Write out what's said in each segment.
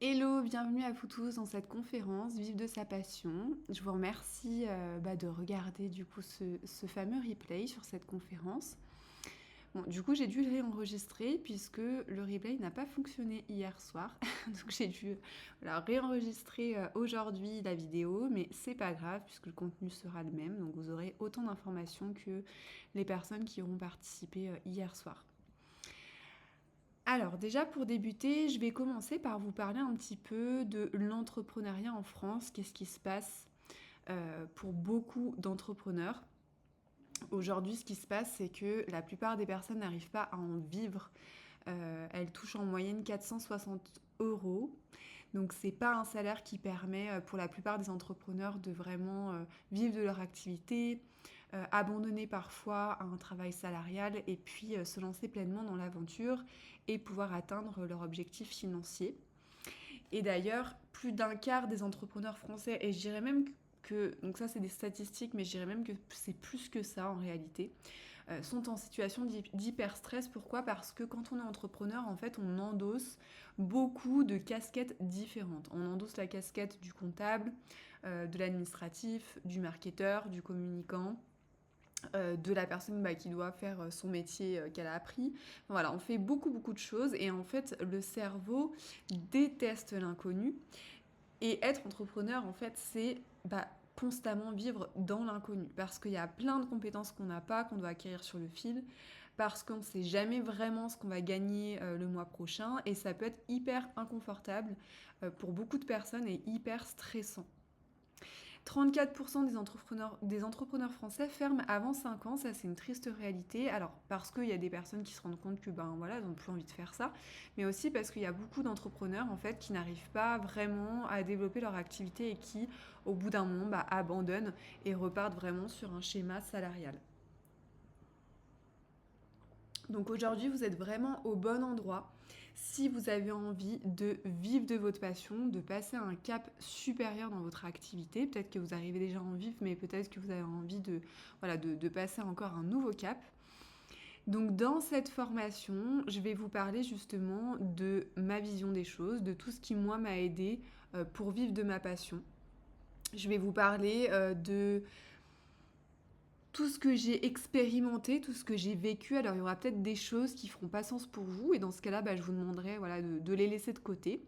Hello, bienvenue à vous tous dans cette conférence Vivre de sa passion. Je vous remercie de regarder du coup ce fameux replay sur cette conférence. Bon, du coup, j'ai dû le réenregistrer puisque le replay n'a pas fonctionné hier soir. Donc j'ai dû réenregistrer aujourd'hui la vidéo, mais c'est pas grave puisque le contenu sera le même. Donc vous aurez autant d'informations que les personnes qui auront participé hier soir. Alors déjà pour débuter, je vais commencer par vous parler un petit peu de l'entrepreneuriat en France, qu'est-ce qui se passe pour beaucoup d'entrepreneurs. Aujourd'hui, ce qui se passe, c'est que la plupart des personnes n'arrivent pas à en vivre. Elles touchent en moyenne 460 euros. Donc c'est pas un salaire qui permet pour la plupart des entrepreneurs de vraiment vivre de leur activité, abandonner parfois un travail salarial et puis se lancer pleinement dans l'aventure et pouvoir atteindre leur objectif financier. Et d'ailleurs, plus d'un quart des entrepreneurs français, et je dirais même que, donc ça c'est des statistiques, mais je dirais même que c'est plus que ça en réalité, sont en situation d'hyper-stress. Pourquoi ? Parce que quand on est entrepreneur, en fait, on endosse beaucoup de casquettes différentes. On endosse la casquette du comptable, de l'administratif, du marketeur, du communicant, de la personne qui doit faire son métier qu'elle a appris. Voilà, on fait beaucoup de choses et en fait, le cerveau déteste l'inconnu. Et être entrepreneur, en fait, c'est constamment vivre dans l'inconnu. Parce qu'il y a plein de compétences qu'on n'a pas, qu'on doit acquérir sur le fil, parce qu'on ne sait jamais vraiment ce qu'on va gagner le mois prochain, et ça peut être hyper inconfortable pour beaucoup de personnes et hyper stressant. 34% des entrepreneurs français ferment avant 5 ans, ça c'est une triste réalité. Alors parce qu'il y a des personnes qui se rendent compte que ils n'ont plus envie de faire ça, mais aussi parce qu'il y a beaucoup d'entrepreneurs en fait qui n'arrivent pas vraiment à développer leur activité et qui au bout d'un moment abandonnent et repartent vraiment sur un schéma salarial. Donc aujourd'hui, vous êtes vraiment au bon endroit si vous avez envie de vivre de votre passion, de passer à un cap supérieur dans votre activité. Peut-être que vous arrivez déjà à en vivre, mais peut-être que vous avez envie de passer encore un nouveau cap. Donc dans cette formation, je vais vous parler justement de ma vision des choses, de tout ce qui moi m'a aidé pour vivre de ma passion. Je vais vous parler de tout ce que j'ai expérimenté, tout ce que j'ai vécu. Alors il y aura peut-être des choses qui feront pas sens pour vous et dans ce cas-là, je vous demanderai de les laisser de côté.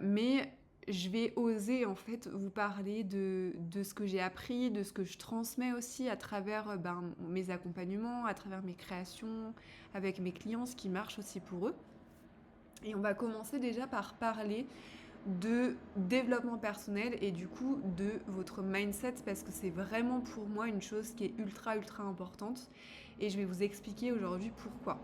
Mais je vais oser en fait vous parler de ce que j'ai appris, de ce que je transmets aussi à travers mes accompagnements, à travers mes créations, avec mes clients, ce qui marche aussi pour eux. Et on va commencer déjà par parler de développement personnel et du coup de votre mindset parce que c'est vraiment pour moi une chose qui est ultra importante et je vais vous expliquer aujourd'hui pourquoi.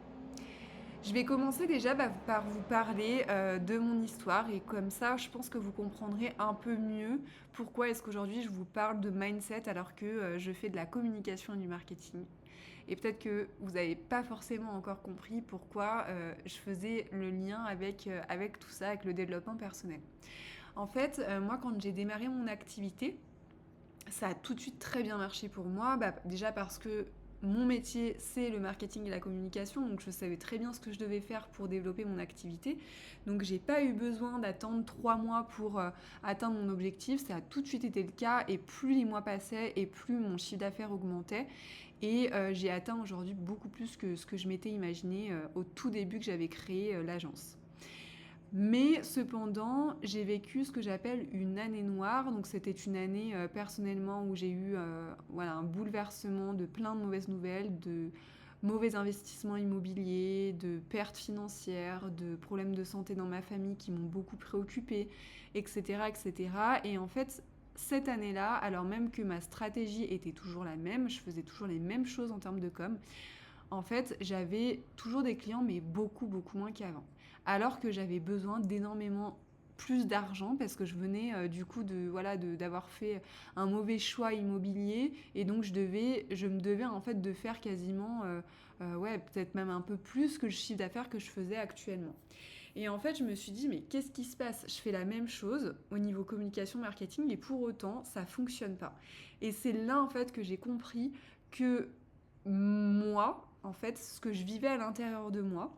Je vais commencer déjà par vous parler de mon histoire et comme ça je pense que vous comprendrez un peu mieux pourquoi est-ce qu'aujourd'hui je vous parle de mindset alors que je fais de la communication et du marketing. Et peut-être que vous n'avez pas forcément encore compris pourquoi je faisais le lien avec tout ça, avec le développement personnel. En fait, moi quand j'ai démarré mon activité, ça a tout de suite très bien marché pour moi, déjà parce que mon métier, c'est le marketing et la communication, donc je savais très bien ce que je devais faire pour développer mon activité. Donc j'ai pas eu besoin d'attendre 3 mois pour atteindre mon objectif, ça a tout de suite été le cas, et plus les mois passaient, et plus mon chiffre d'affaires augmentait. Et j'ai atteint aujourd'hui beaucoup plus que ce que je m'étais imaginé au tout début que j'avais créé l'agence. Mais cependant, j'ai vécu ce que j'appelle une année noire. Donc c'était une année personnellement où j'ai eu un bouleversement de plein de mauvaises nouvelles, de mauvais investissements immobiliers, de pertes financières, de problèmes de santé dans ma famille qui m'ont beaucoup préoccupée, etc., etc. Et en fait, cette année-là, alors même que ma stratégie était toujours la même, je faisais toujours les mêmes choses en termes de com', en fait, j'avais toujours des clients, mais beaucoup moins qu'avant. Alors que j'avais besoin d'énormément plus d'argent parce que je venais d'avoir fait un mauvais choix immobilier et donc je me devais en fait de faire quasiment peut-être même un peu plus que le chiffre d'affaires que je faisais actuellement. Et en fait, je me suis dit mais qu'est-ce qui se passe ? Je fais la même chose au niveau communication marketing et pour autant, ça fonctionne pas. Et c'est là en fait que j'ai compris que moi, en fait, ce que je vivais à l'intérieur de moi,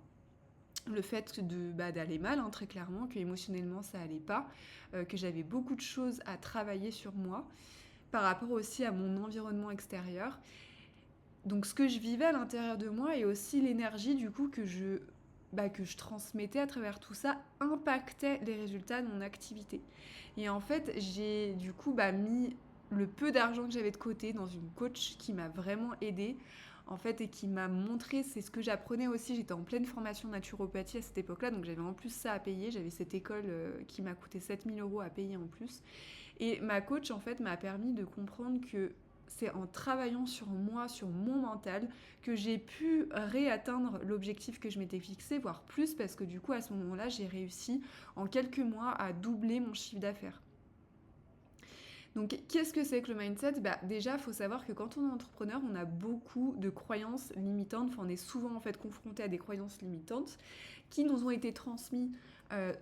le fait d'aller mal, hein, très clairement, que émotionnellement ça allait pas, que j'avais beaucoup de choses à travailler sur moi, par rapport aussi à mon environnement extérieur. Donc ce que je vivais à l'intérieur de moi et aussi l'énergie du coup que je transmettais à travers tout ça impactait les résultats de mon activité. Et en fait, j'ai du coup mis le peu d'argent que j'avais de côté dans une coach qui m'a vraiment aidée en fait et qui m'a montré, c'est ce que j'apprenais aussi, j'étais en pleine formation naturopathie à cette époque-là, donc j'avais en plus ça à payer, j'avais cette école qui m'a coûté 7 000 € à payer en plus. Et ma coach, en fait, m'a permis de comprendre que c'est en travaillant sur moi, sur mon mental, que j'ai pu réatteindre l'objectif que je m'étais fixé, voire plus, parce que du coup, à ce moment-là, j'ai réussi en quelques mois à doubler mon chiffre d'affaires. Donc, qu'est-ce que c'est que le mindset ? Déjà, il faut savoir que quand on est entrepreneur, on a beaucoup de croyances limitantes. Enfin, on est souvent en fait confronté à des croyances limitantes qui nous ont été transmises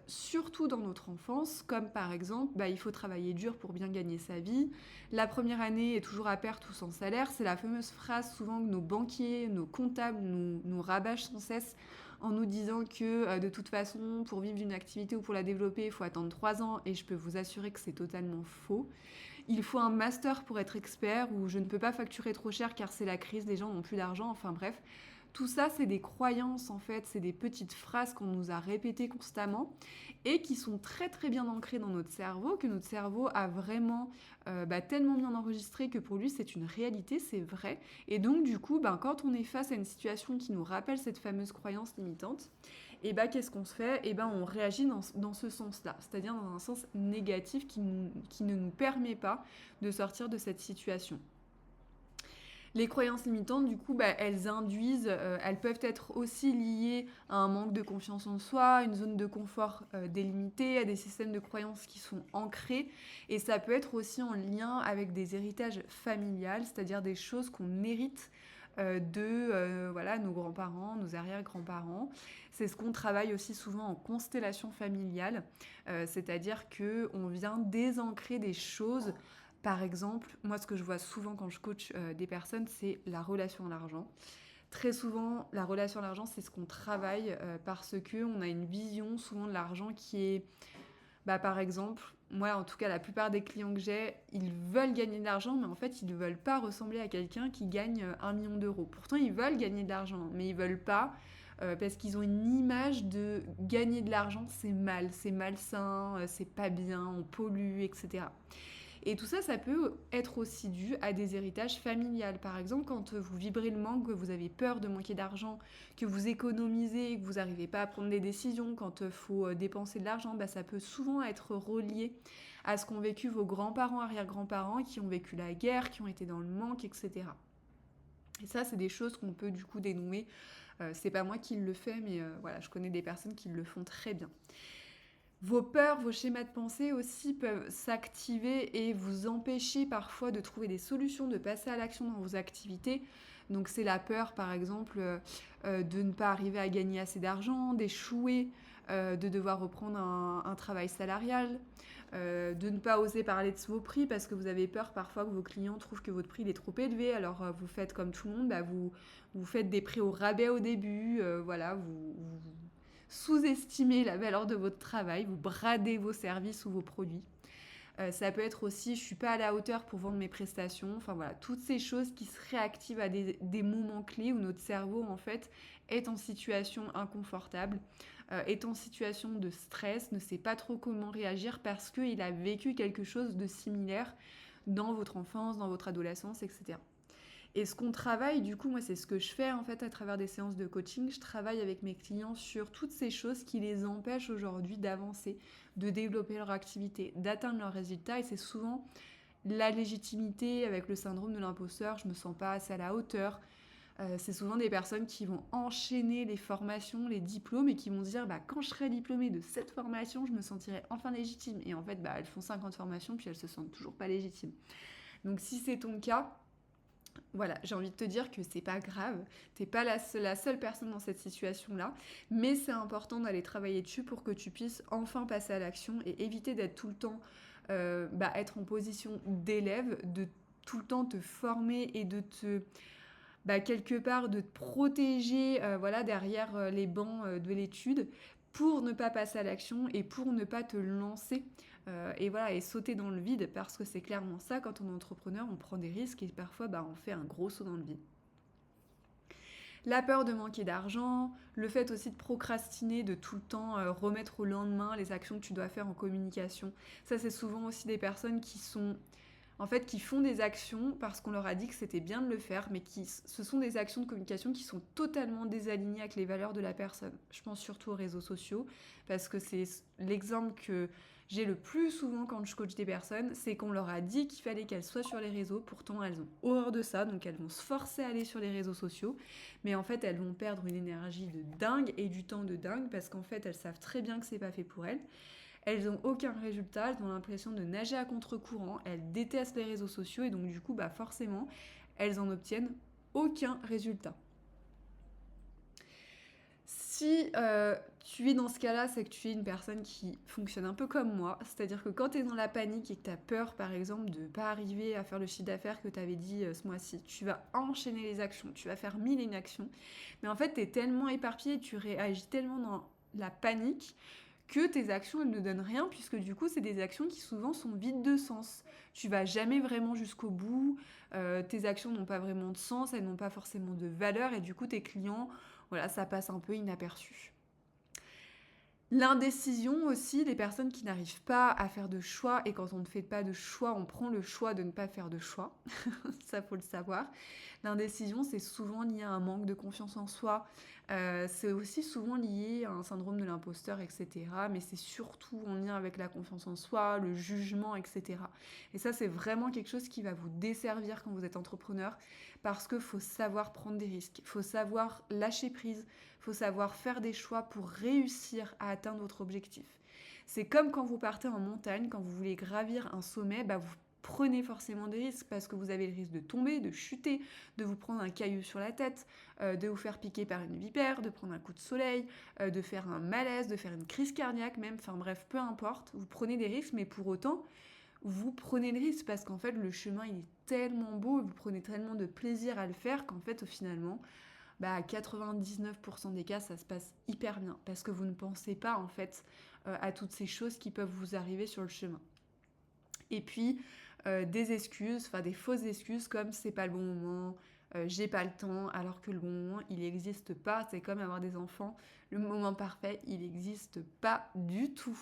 surtout dans notre enfance, comme par exemple, il faut travailler dur pour bien gagner sa vie. La première année est toujours à perte ou sans salaire. C'est la fameuse phrase souvent que nos banquiers, nos comptables nous rabâchent sans cesse en nous disant que de toute façon, pour vivre d'une activité ou pour la développer, il faut attendre 3 ans et je peux vous assurer que c'est totalement faux. Il faut un master pour être expert ou je ne peux pas facturer trop cher car c'est la crise, les gens n'ont plus d'argent, enfin bref. Tout ça, c'est des croyances en fait, c'est des petites phrases qu'on nous a répétées constamment et qui sont très très bien ancrées dans notre cerveau, que notre cerveau a vraiment tellement bien enregistré que pour lui c'est une réalité, c'est vrai. Et donc du coup, quand on est face à une situation qui nous rappelle cette fameuse croyance limitante, et qu'est-ce qu'on se fait ? On réagit dans ce sens-là, c'est-à-dire dans un sens négatif qui ne nous permet pas de sortir de cette situation. Les croyances limitantes, du coup, elles peuvent être aussi liées à un manque de confiance en soi, une zone de confort délimitée, à des systèmes de croyances qui sont ancrés. Et ça peut être aussi en lien avec des héritages familiales, c'est-à-dire des choses qu'on hérite de nos grands-parents, nos arrière-grands-parents. C'est ce qu'on travaille aussi souvent en constellation familiale, c'est-à-dire qu'on vient désancrer des choses. Par exemple, moi ce que je vois souvent quand je coach des personnes, c'est la relation à l'argent. Très souvent, la relation à l'argent, c'est ce qu'on travaille parce qu'on a une vision souvent de l'argent qui est, par exemple, moi en tout cas la plupart des clients que j'ai, ils veulent gagner de l'argent, mais en fait ils ne veulent pas ressembler à quelqu'un qui gagne 1 million d'euros. Pourtant ils veulent gagner de l'argent, mais ils ne veulent pas parce qu'ils ont une image de gagner de l'argent, c'est mal, c'est malsain, c'est pas bien, on pollue, etc. Et tout ça, ça peut être aussi dû à des héritages familiales. Par exemple, quand vous vibrez le manque, que vous avez peur de manquer d'argent, que vous économisez, que vous n'arrivez pas à prendre des décisions, quand il faut dépenser de l'argent, ça peut souvent être relié à ce qu'ont vécu vos grands-parents, arrière-grands-parents, qui ont vécu la guerre, qui ont été dans le manque, etc. Et ça, c'est des choses qu'on peut du coup dénouer. C'est pas moi qui le fais, mais je connais des personnes qui le font très bien. Vos peurs, vos schémas de pensée aussi peuvent s'activer et vous empêcher parfois de trouver des solutions, de passer à l'action dans vos activités. Donc c'est la peur par exemple de ne pas arriver à gagner assez d'argent, d'échouer, de devoir reprendre un travail salarial, de ne pas oser parler de vos prix parce que vous avez peur parfois que vos clients trouvent que votre prix il est trop élevé. Alors vous faites comme tout le monde, vous faites des prix au rabais au début, vous sous-estimez la valeur de votre travail, vous bradez vos services ou vos produits. Ça peut être aussi, je ne suis pas à la hauteur pour vendre mes prestations. Enfin voilà, toutes ces choses qui se réactivent à des moments clés où notre cerveau en fait est en situation inconfortable, est en situation de stress, ne sait pas trop comment réagir parce qu'il a vécu quelque chose de similaire dans votre enfance, dans votre adolescence, etc. Et ce qu'on travaille, du coup, moi, c'est ce que je fais en fait à travers des séances de coaching. Je travaille avec mes clients sur toutes ces choses qui les empêchent aujourd'hui d'avancer, de développer leur activité, d'atteindre leurs résultats. Et c'est souvent la légitimité avec le syndrome de l'imposteur. Je me sens pas assez à la hauteur. C'est souvent des personnes qui vont enchaîner les formations, les diplômes et qui vont se dire quand je serai diplômée de cette formation, je me sentirai enfin légitime. Et en fait, elles font 50 formations puis elles se sentent toujours pas légitimes. Donc si c'est ton cas, voilà, j'ai envie de te dire que c'est pas grave, t'es pas la seule personne dans cette situation-là, mais c'est important d'aller travailler dessus pour que tu puisses enfin passer à l'action et éviter d'être tout le temps, être en position d'élève, de tout le temps te former et de te quelque part de te protéger voilà, derrière les bancs de l'étude pour ne pas passer à l'action et pour ne pas te lancer et voilà et sauter dans le vide parce que c'est clairement ça quand on est entrepreneur, on prend des risques et parfois on fait un gros saut dans le vide. La peur de manquer d'argent, le fait aussi de procrastiner, de tout le temps remettre au lendemain les actions que tu dois faire en communication. Ça, c'est souvent aussi des personnes qui font des actions parce qu'on leur a dit que c'était bien de le faire, mais ce sont des actions de communication qui sont totalement désalignées avec les valeurs de la personne. Je pense surtout aux réseaux sociaux, parce que c'est l'exemple que j'ai le plus souvent quand je coach des personnes, c'est qu'on leur a dit qu'il fallait qu'elles soient sur les réseaux, pourtant elles ont horreur de ça, donc elles vont se forcer à aller sur les réseaux sociaux, mais en fait elles vont perdre une énergie de dingue et du temps de dingue, parce qu'en fait elles savent très bien que c'est pas fait pour elles. Elles n'ont aucun résultat, elles ont l'impression de nager à contre-courant, elles détestent les réseaux sociaux et donc du coup, forcément, elles en obtiennent aucun résultat. Si tu es dans ce cas-là, c'est que tu es une personne qui fonctionne un peu comme moi, c'est-à-dire que quand tu es dans la panique et que tu as peur, par exemple, de ne pas arriver à faire le chiffre d'affaires que tu avais dit ce mois-ci, tu vas enchaîner les actions, tu vas faire 1001 actions, mais en fait, tu es tellement éparpillé, tu réagis tellement dans la panique que tes actions, elles ne donnent rien, puisque du coup, c'est des actions qui souvent sont vides de sens. Tu vas jamais vraiment jusqu'au bout, tes actions n'ont pas vraiment de sens, elles n'ont pas forcément de valeur, et du coup, tes clients, voilà, ça passe un peu inaperçu. L'indécision aussi, les personnes qui n'arrivent pas à faire de choix, et quand on ne fait pas de choix, on prend le choix de ne pas faire de choix. Ça, faut le savoir. L'indécision, c'est souvent lié à un manque de confiance en soi. C'est aussi souvent lié à un syndrome de l'imposteur, etc. Mais c'est surtout en lien avec la confiance en soi, le jugement, etc. Et ça, c'est vraiment quelque chose qui va vous desservir quand vous êtes entrepreneur, parce qu'il faut savoir prendre des risques, il faut savoir lâcher prise, il faut savoir faire des choix pour réussir à atteindre votre objectif. C'est comme quand vous partez en montagne, quand vous voulez gravir un sommet, vous prenez forcément des risques parce que vous avez le risque de tomber, de chuter, de vous prendre un caillou sur la tête, de vous faire piquer par une vipère, de prendre un coup de soleil, de faire un malaise, de faire une crise cardiaque même, enfin bref, peu importe, vous prenez des risques, mais pour autant, vous prenez le risque parce qu'en fait, le chemin, il est tellement beau, vous prenez tellement de plaisir à le faire qu'en fait, finalement, à 99% des cas, ça se passe hyper bien parce que vous ne pensez pas en fait à toutes ces choses qui peuvent vous arriver sur le chemin. Et puis des excuses, enfin des fausses excuses comme c'est pas le bon moment, j'ai pas le temps, alors que le bon moment il n'existe pas. C'est comme avoir des enfants, le moment parfait il n'existe pas du tout.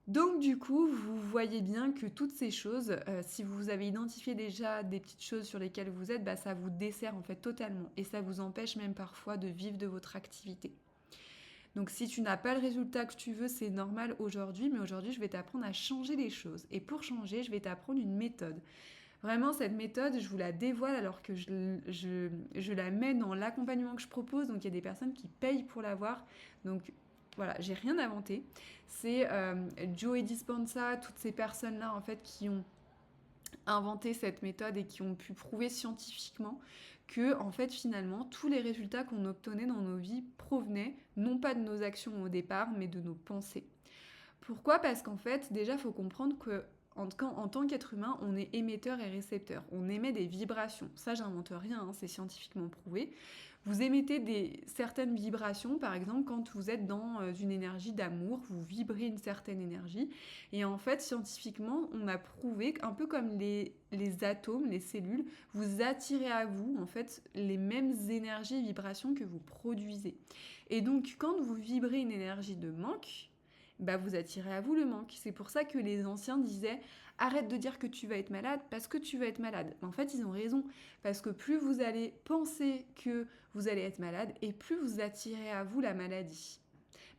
Donc du coup, vous voyez bien que toutes ces choses, si vous avez identifié déjà des petites choses sur lesquelles vous êtes, ça vous dessert en fait totalement et ça vous empêche même parfois de vivre de votre activité. Donc si tu n'as pas le résultat que tu veux, c'est normal aujourd'hui, mais aujourd'hui je vais t'apprendre à changer les choses. Et pour changer, je vais t'apprendre une méthode. Vraiment, cette méthode, je vous la dévoile alors que je la mets dans l'accompagnement que je propose. Donc il y a des personnes qui payent pour l'avoir. Donc voilà, j'ai rien inventé. C'est Joe Dispenza, toutes ces personnes-là en fait qui ont inventé cette méthode et qui ont pu prouver scientifiquement que en fait finalement tous les résultats qu'on obtenait dans nos vies provenaient non pas de nos actions au départ mais de nos pensées. Pourquoi ? Parce qu'en fait déjà il faut comprendre que en tant qu'être humain, on est émetteur et récepteur. On émet des vibrations. Ça, j'invente rien, c'est scientifiquement prouvé. Vous émettez certaines vibrations, par exemple, quand vous êtes dans une énergie d'amour, vous vibrez une certaine énergie. Et en fait, scientifiquement, on a prouvé qu'un peu comme les atomes, les cellules, vous attirez à vous, en fait, les mêmes énergies et vibrations que vous produisez. Et donc, quand vous vibrez une énergie de manque, vous attirez à vous le manque. C'est pour ça que les anciens disaient « Arrête de dire que tu vas être malade parce que tu vas être malade ». En fait, ils ont raison. Parce que plus vous allez penser que vous allez être malade et plus vous attirez à vous la maladie.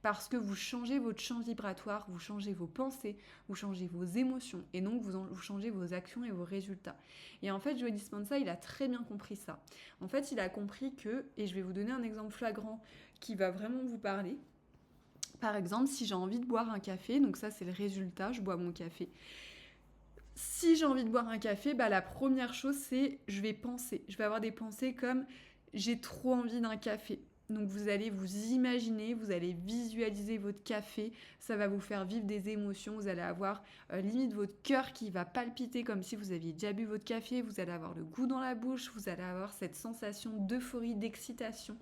Parce que vous changez votre champ vibratoire, vous changez vos pensées, vous changez vos émotions et donc vous changez vos actions et vos résultats. Et en fait, Joe Dispenza, il a très bien compris ça. En fait, il a compris que, et je vais vous donner un exemple flagrant qui va vraiment vous parler. Par exemple, si j'ai envie de boire un café, donc ça c'est le résultat, je bois mon café. Si j'ai envie de boire un café, la première chose c'est je vais penser. Je vais avoir des pensées comme j'ai trop envie d'un café. Donc vous allez vous imaginer, vous allez visualiser votre café, ça va vous faire vivre des émotions, vous allez avoir limite votre cœur qui va palpiter comme si vous aviez déjà bu votre café, vous allez avoir le goût dans la bouche, vous allez avoir cette sensation d'euphorie, d'excitation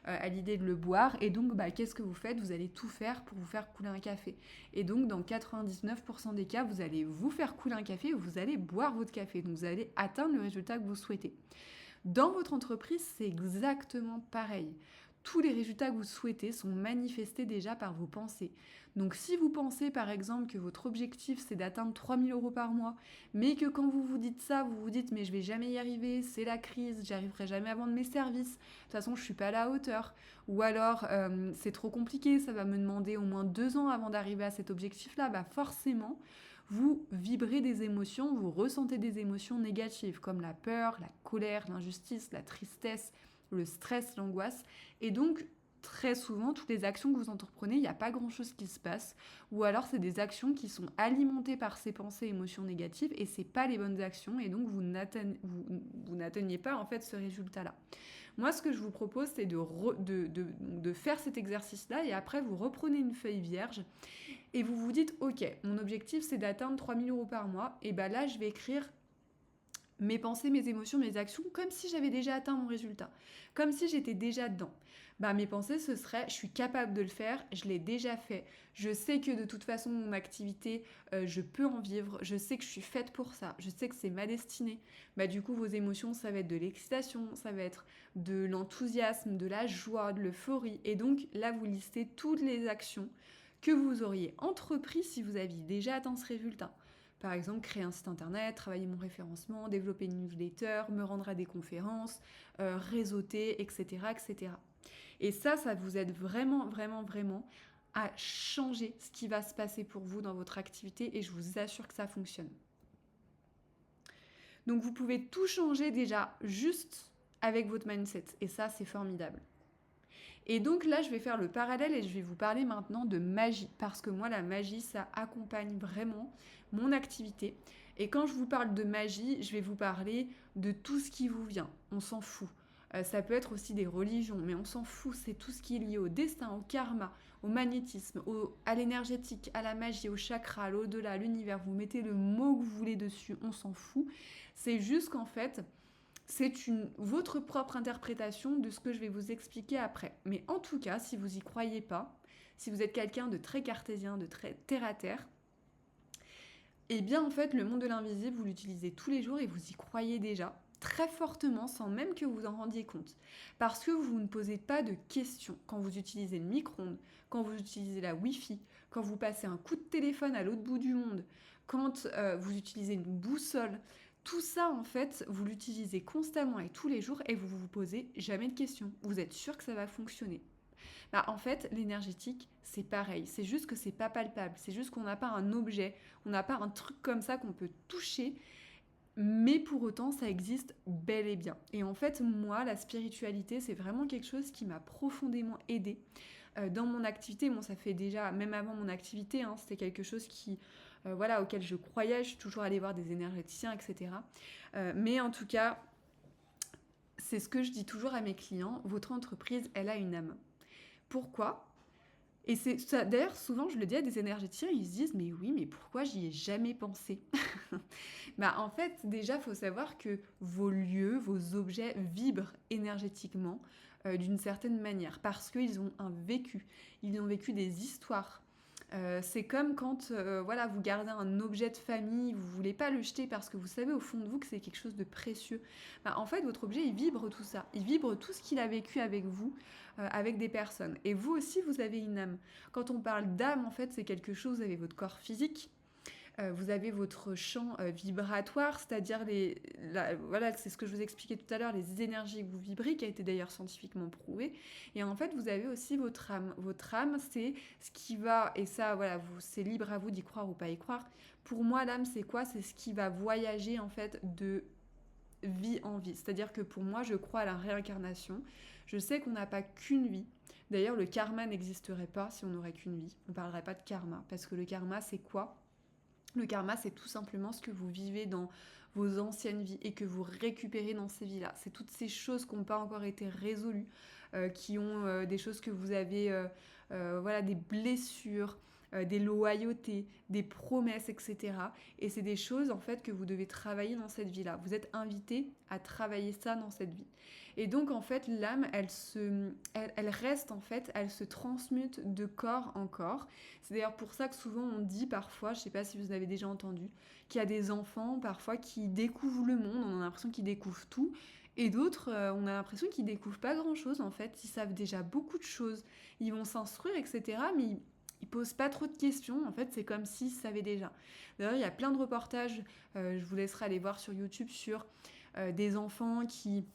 à l'idée de le boire. Et donc, qu'est-ce que vous faites? Vous allez tout faire pour vous faire couler un café. Et donc, dans 99% des cas, vous allez vous faire couler un café ou vous allez boire votre café. Donc, vous allez atteindre le résultat que vous souhaitez. Dans votre entreprise, c'est exactement pareil. Tous les résultats que vous souhaitez sont manifestés déjà par vos pensées. Donc si vous pensez par exemple que votre objectif c'est d'atteindre 3 000 € par mois, mais que quand vous vous dites ça, vous vous dites mais je vais jamais y arriver, c'est la crise, j'y arriverai jamais à vendre mes services, de toute façon je suis pas à la hauteur, ou alors c'est trop compliqué, ça va me demander au moins 2 ans avant d'arriver à cet objectif-là, forcément vous vibrez des émotions, vous ressentez des émotions négatives comme la peur, la colère, l'injustice, la tristesse, le stress, l'angoisse. Et donc, très souvent, toutes les actions que vous entreprenez, il n'y a pas grand-chose qui se passe. Ou alors, c'est des actions qui sont alimentées par ces pensées et émotions négatives et ce n'est pas les bonnes actions. Et donc, vous n'atteignez pas en fait ce résultat-là. Moi, ce que je vous propose, c'est de faire cet exercice-là et après, vous reprenez une feuille vierge et vous vous dites, ok, mon objectif, c'est d'atteindre 3 000 € par mois. Et là, je vais écrire mes pensées, mes émotions, mes actions, comme si j'avais déjà atteint mon résultat, comme si j'étais déjà dedans. Mes pensées, ce serait, je suis capable de le faire, je l'ai déjà fait, je sais que de toute façon, mon activité, je peux en vivre, je sais que je suis faite pour ça, je sais que c'est ma destinée. Du coup, vos émotions, ça va être de l'excitation, ça va être de l'enthousiasme, de la joie, de l'euphorie. Et donc, là, vous listez toutes les actions que vous auriez entreprises si vous aviez déjà atteint ce résultat. Par exemple, créer un site internet, travailler mon référencement, développer une newsletter, me rendre à des conférences, réseauter, etc., etc. Et ça vous aide vraiment, vraiment, vraiment à changer ce qui va se passer pour vous dans votre activité et je vous assure que ça fonctionne. Donc vous pouvez tout changer déjà juste avec votre mindset et ça, c'est formidable. Et donc là, je vais faire le parallèle et je vais vous parler maintenant de magie. Parce que moi, la magie, ça accompagne vraiment mon activité. Et quand je vous parle de magie, je vais vous parler de tout ce qui vous vient. On s'en fout. Ça peut être aussi des religions, mais on s'en fout. C'est tout ce qui est lié au destin, au karma, au magnétisme, à l'énergétique, à la magie, au chakra, à l'au-delà, à l'univers. Vous mettez le mot que vous voulez dessus, on s'en fout. C'est juste qu'en fait, c'est votre propre interprétation de ce que je vais vous expliquer après. Mais en tout cas, si vous n'y croyez pas, si vous êtes quelqu'un de très cartésien, de très terre-à-terre, eh bien en fait, le monde de l'invisible, vous l'utilisez tous les jours et vous y croyez déjà très fortement sans même que vous en rendiez compte. Parce que vous ne posez pas de questions quand vous utilisez le micro-ondes, quand vous utilisez la Wi-Fi, quand vous passez un coup de téléphone à l'autre bout du monde, quand vous utilisez une boussole. Tout ça, en fait, vous l'utilisez constamment et tous les jours et vous vous posez jamais de questions. Vous êtes sûr que ça va fonctionner. En fait, l'énergétique, c'est pareil. C'est juste que c'est pas palpable. C'est juste qu'on n'a pas un objet, on n'a pas un truc comme ça qu'on peut toucher. Mais pour autant, ça existe bel et bien. Et en fait, moi, la spiritualité, c'est vraiment quelque chose qui m'a profondément aidée dans mon activité. Bon, ça fait déjà, même avant mon activité, c'était quelque chose auquel je croyais. Je suis toujours allée voir des énergéticiens, etc. Mais en tout cas, c'est ce que je dis toujours à mes clients. Votre entreprise, elle a une âme. Pourquoi ? Et c'est ça, d'ailleurs, souvent, je le dis à des énergéticiens, ils se disent « Mais oui, mais pourquoi j'y ai jamais pensé ?» En fait, déjà, il faut savoir que vos lieux, vos objets vibrent énergétiquement d'une certaine manière parce qu'ils ont un vécu, ils ont vécu des histoires. C'est comme quand vous gardez un objet de famille, vous ne voulez pas le jeter parce que vous savez au fond de vous que c'est quelque chose de précieux. En fait, votre objet, il vibre tout ça. Il vibre tout ce qu'il a vécu avec vous, avec des personnes. Et vous aussi, vous avez une âme. Quand on parle d'âme, en fait, c'est quelque chose, vous avez votre corps physique, vous avez votre champ vibratoire, c'est-à-dire c'est ce que je vous expliquais tout à l'heure, les énergies que vous vibrez, qui a été d'ailleurs scientifiquement prouvé. Et en fait, vous avez aussi votre âme. Votre âme, c'est ce qui va, et ça, c'est libre à vous d'y croire ou pas y croire. Pour moi, l'âme, c'est quoi ? C'est ce qui va voyager, en fait, de vie en vie. C'est-à-dire que pour moi, je crois à la réincarnation. Je sais qu'on n'a pas qu'une vie. D'ailleurs, le karma n'existerait pas si on n'aurait qu'une vie. On ne parlerait pas de karma, parce que le karma, c'est quoi ? Le karma, c'est tout simplement ce que vous vivez dans vos anciennes vies et que vous récupérez dans ces vies-là. C'est toutes ces choses qui n'ont pas encore été résolues qui ont des choses que vous avez, voilà, des blessures, des loyautés, des promesses, etc. Et c'est des choses en fait que vous devez travailler dans cette vie-là. Vous êtes invité à travailler ça dans cette vie. Et donc en fait l'âme, elle reste en fait, elle se transmute de corps en corps. C'est d'ailleurs pour ça que souvent on dit parfois, je sais pas si vous avez déjà entendu, qu'il y a des enfants parfois qui découvrent le monde, on a l'impression qu'ils découvrent tout. Et d'autres, on a l'impression qu'ils découvrent pas grand-chose en fait, ils savent déjà beaucoup de choses, ils vont s'instruire, etc. Mais ils posent pas trop de questions, en fait c'est comme s'ils savaient déjà. D'ailleurs il y a plein de reportages, je vous laisserai aller voir sur YouTube sur des enfants qui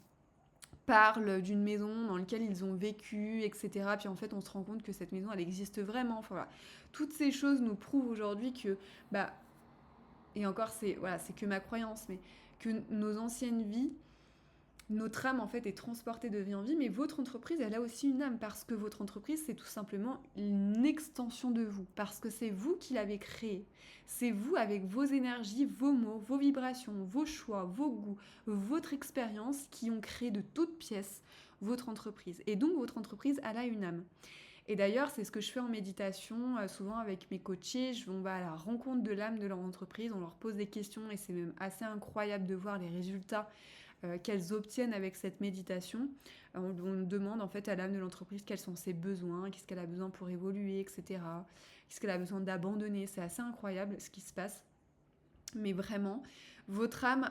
parlent d'une maison dans laquelle ils ont vécu, etc. Puis en fait on se rend compte que cette maison elle existe vraiment. Enfin, voilà. Toutes ces choses nous prouvent aujourd'hui que, bah, et encore c'est voilà, c'est que ma croyance, mais que nos anciennes vies, notre âme en fait est transportée de vie en vie, mais votre entreprise elle a aussi une âme parce que votre entreprise c'est tout simplement une extension de vous, parce que c'est vous qui l'avez créée, c'est vous avec vos énergies, vos mots, vos vibrations, vos choix, vos goûts, votre expérience qui ont créé de toutes pièces votre entreprise. Et donc votre entreprise elle a une âme. Et d'ailleurs, c'est ce que je fais en méditation, souvent avec mes coachés, on va à la rencontre de l'âme de leur entreprise, on leur pose des questions et c'est même assez incroyable de voir les résultats qu'elles obtiennent avec cette méditation. On demande en fait à l'âme de l'entreprise quels sont ses besoins, qu'est-ce qu'elle a besoin pour évoluer, etc. Qu'est-ce qu'elle a besoin d'abandonner. C'est assez incroyable ce qui se passe. Mais vraiment, votre âme,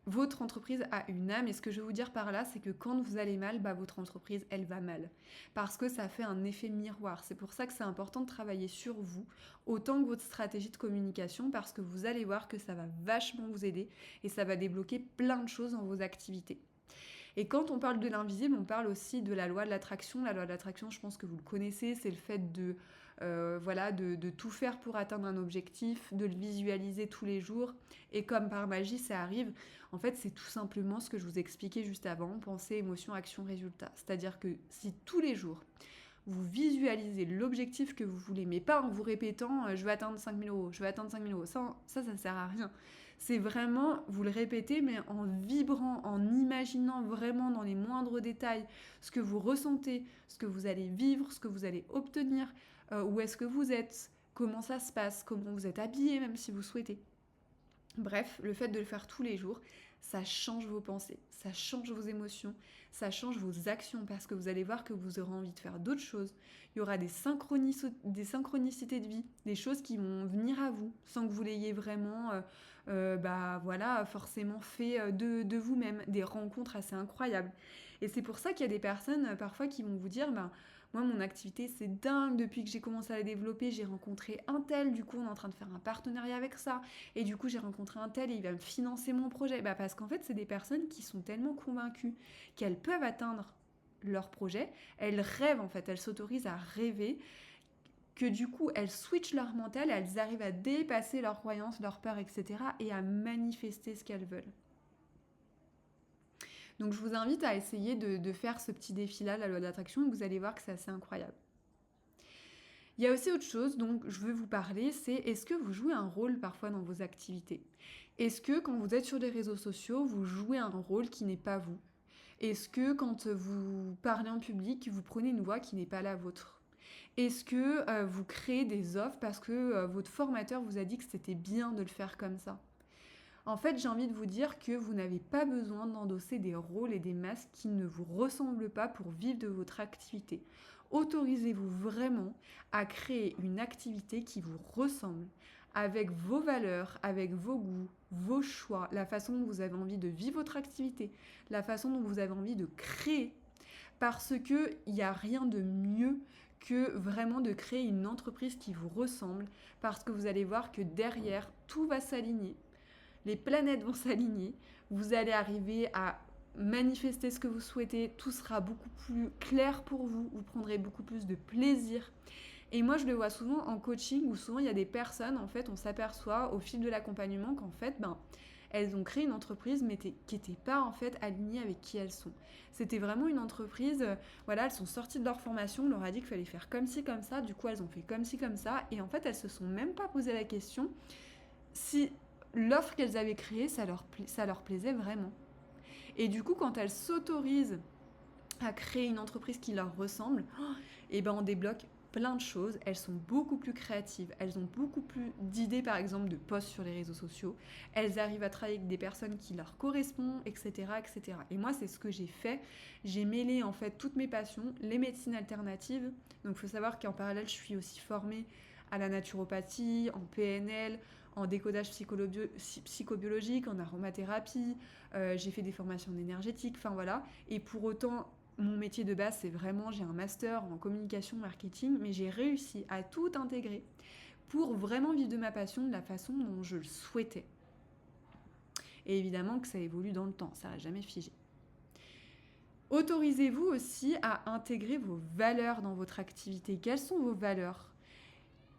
votre entreprise a une âme, et ce que je veux vous dire par là, c'est que quand vous allez mal, bah, votre entreprise, elle va mal. Parce que ça fait un effet miroir. C'est pour ça que c'est important de travailler sur vous, autant que votre stratégie de communication, parce que vous allez voir que ça va vachement vous aider, et ça va débloquer plein de choses dans vos activités. Et quand on parle de l'invisible, on parle aussi de la loi de l'attraction. La loi de l'attraction, je pense que vous le connaissez, c'est le fait de tout faire pour atteindre un objectif, de le visualiser tous les jours. Et comme par magie, ça arrive. En fait, c'est tout simplement ce que je vous expliquais juste avant, pensée, émotion, action, résultat. C'est-à-dire que si tous les jours, vous visualisez l'objectif que vous voulez, mais pas en vous répétant je veux atteindre 5 000 euros, je veux atteindre 5 000 euros. Ça sert à rien. C'est vraiment, vous le répétez, mais en vibrant, en imaginant vraiment dans les moindres détails ce que vous ressentez, ce que vous allez vivre, ce que vous allez obtenir, où est-ce que vous êtes, comment ça se passe, comment vous êtes habillé, même si vous souhaitez. Bref, le fait de le faire tous les jours, ça change vos pensées, ça change vos émotions, ça change vos actions parce que vous allez voir que vous aurez envie de faire d'autres choses. Il y aura des synchronicités de vie, des choses qui vont venir à vous sans que vous l'ayez vraiment forcément fait de vous-même, des rencontres assez incroyables. Et c'est pour ça qu'il y a des personnes parfois qui vont vous dire moi, mon activité, c'est dingue. Depuis que j'ai commencé à la développer, j'ai rencontré un tel. Du coup, on est en train de faire un partenariat avec ça. Et du coup, j'ai rencontré un tel et il va me financer mon projet. Parce qu'en fait, c'est des personnes qui sont tellement convaincues qu'elles peuvent atteindre leur projet. Elles rêvent, en fait. Elles s'autorisent à rêver. Que du coup, elles switchent leur mental. Elles arrivent à dépasser leurs croyances, leurs peurs, etc. et à manifester ce qu'elles veulent. Donc je vous invite à essayer de faire ce petit défi-là, la loi de l'attraction, et vous allez voir que c'est assez incroyable. Il y a aussi autre chose dont je veux vous parler, c'est est-ce que vous jouez un rôle parfois dans vos activités ? Est-ce que quand vous êtes sur les réseaux sociaux, vous jouez un rôle qui n'est pas vous ? Est-ce que quand vous parlez en public, vous prenez une voix qui n'est pas la vôtre ? Est-ce que vous créez des offres parce que votre formateur vous a dit que c'était bien de le faire comme ça ? En fait, j'ai envie de vous dire que vous n'avez pas besoin d'endosser des rôles et des masques qui ne vous ressemblent pas pour vivre de votre activité. Autorisez-vous vraiment à créer une activité qui vous ressemble, avec vos valeurs, avec vos goûts, vos choix, la façon dont vous avez envie de vivre votre activité, la façon dont vous avez envie de créer. Parce qu'il n'y a rien de mieux que vraiment de créer une entreprise qui vous ressemble, parce que vous allez voir que derrière, tout va s'aligner. Les planètes vont s'aligner, vous allez arriver à manifester ce que vous souhaitez, tout sera beaucoup plus clair pour vous, vous prendrez beaucoup plus de plaisir. Et moi je le vois souvent en coaching où souvent il y a des personnes, en fait on s'aperçoit au fil de l'accompagnement qu'en fait elles ont créé une entreprise mais qui n'était pas en fait alignée avec qui elles sont. C'était vraiment une entreprise, elles sont sorties de leur formation, on leur a dit qu'il fallait faire comme ci, comme ça, du coup elles ont fait comme ci, comme ça, et en fait elles se sont même pas posé la question si l'offre qu'elles avaient créée, ça leur plaisait vraiment. Et du coup, quand elles s'autorisent à créer une entreprise qui leur ressemble, et ben on débloque plein de choses. Elles sont beaucoup plus créatives, elles ont beaucoup plus d'idées par exemple de posts sur les réseaux sociaux, elles arrivent à travailler avec des personnes qui leur correspondent, etc. etc. Et moi c'est ce que j'ai fait, j'ai mêlé en fait toutes mes passions, les médecines alternatives, donc il faut savoir qu'en parallèle je suis aussi formée à la naturopathie, en PNL, en décodage psychobiologique, en aromathérapie, j'ai fait des formations en énergétique, enfin voilà. Et pour autant, mon métier de base, c'est vraiment, j'ai un master en communication marketing, mais j'ai réussi à tout intégrer pour vraiment vivre de ma passion de la façon dont je le souhaitais. Et évidemment que ça évolue dans le temps, ça n'a jamais figé. Autorisez-vous aussi à intégrer vos valeurs dans votre activité. Quelles sont vos valeurs ?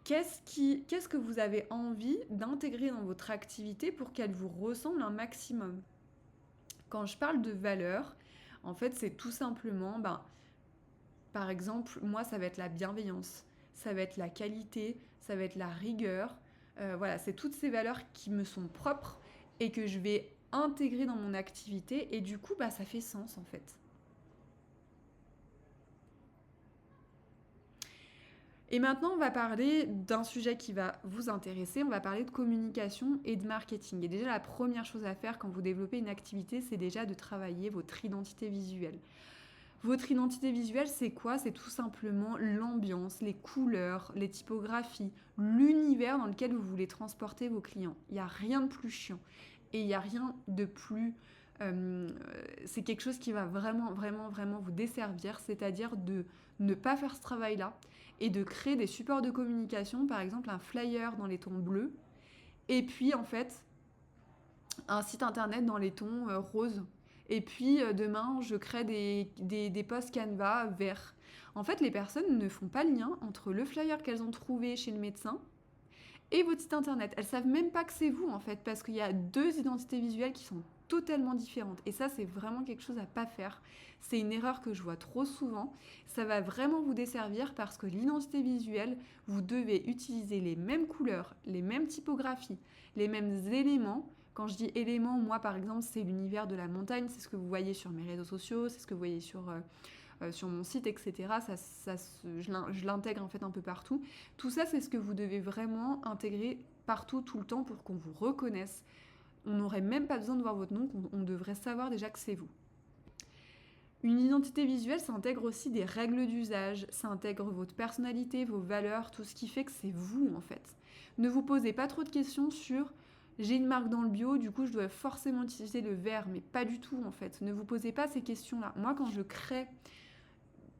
Qu'est-ce que vous avez envie d'intégrer dans votre activité pour qu'elle vous ressemble un maximum ? Quand je parle de valeurs, en fait, c'est tout simplement, par exemple, moi, ça va être la bienveillance, ça va être la qualité, ça va être la rigueur. Voilà, c'est toutes ces valeurs qui me sont propres et que je vais intégrer dans mon activité. Et du coup, ça fait sens, en fait. Et maintenant, on va parler d'un sujet qui va vous intéresser. On va parler de communication et de marketing. Et déjà, la première chose à faire quand vous développez une activité, c'est déjà de travailler votre identité visuelle. Votre identité visuelle, c'est quoi ? C'est tout simplement l'ambiance, les couleurs, les typographies, l'univers dans lequel vous voulez transporter vos clients. Il n'y a rien de plus chiant. Et il n'y a rien de plus... c'est quelque chose qui va vraiment, vraiment, vraiment vous desservir, c'est-à-dire de ne pas faire ce travail-là et de créer des supports de communication, par exemple un flyer dans les tons bleus, et puis en fait un site internet dans les tons roses. Et puis demain, je crée des posts Canva verts. En fait, les personnes ne font pas le lien entre le flyer qu'elles ont trouvé chez le médecin et votre site internet. Elles savent même pas que c'est vous en fait, parce qu'il y a deux identités visuelles qui sont totalement différentes. Et ça, c'est vraiment quelque chose à pas faire. C'est une erreur que je vois trop souvent. Ça va vraiment vous desservir parce que l'identité visuelle, vous devez utiliser les mêmes couleurs, les mêmes typographies, les mêmes éléments. Quand je dis éléments, moi par exemple, c'est l'univers de la montagne, c'est ce que vous voyez sur mes réseaux sociaux, c'est ce que vous voyez sur mon site, etc. Je l'intègre en fait un peu partout. Tout ça, c'est ce que vous devez vraiment intégrer partout, tout le temps, pour qu'on vous reconnaisse. On n'aurait même pas besoin de voir votre nom, on devrait savoir déjà que c'est vous. Une identité visuelle, ça intègre aussi des règles d'usage, ça intègre votre personnalité, vos valeurs, tout ce qui fait que c'est vous en fait. Ne vous posez pas trop de questions sur j'ai une marque dans le bio, du coup je dois forcément utiliser le vert, mais pas du tout en fait. Ne vous posez pas ces questions-là. Moi, quand je crée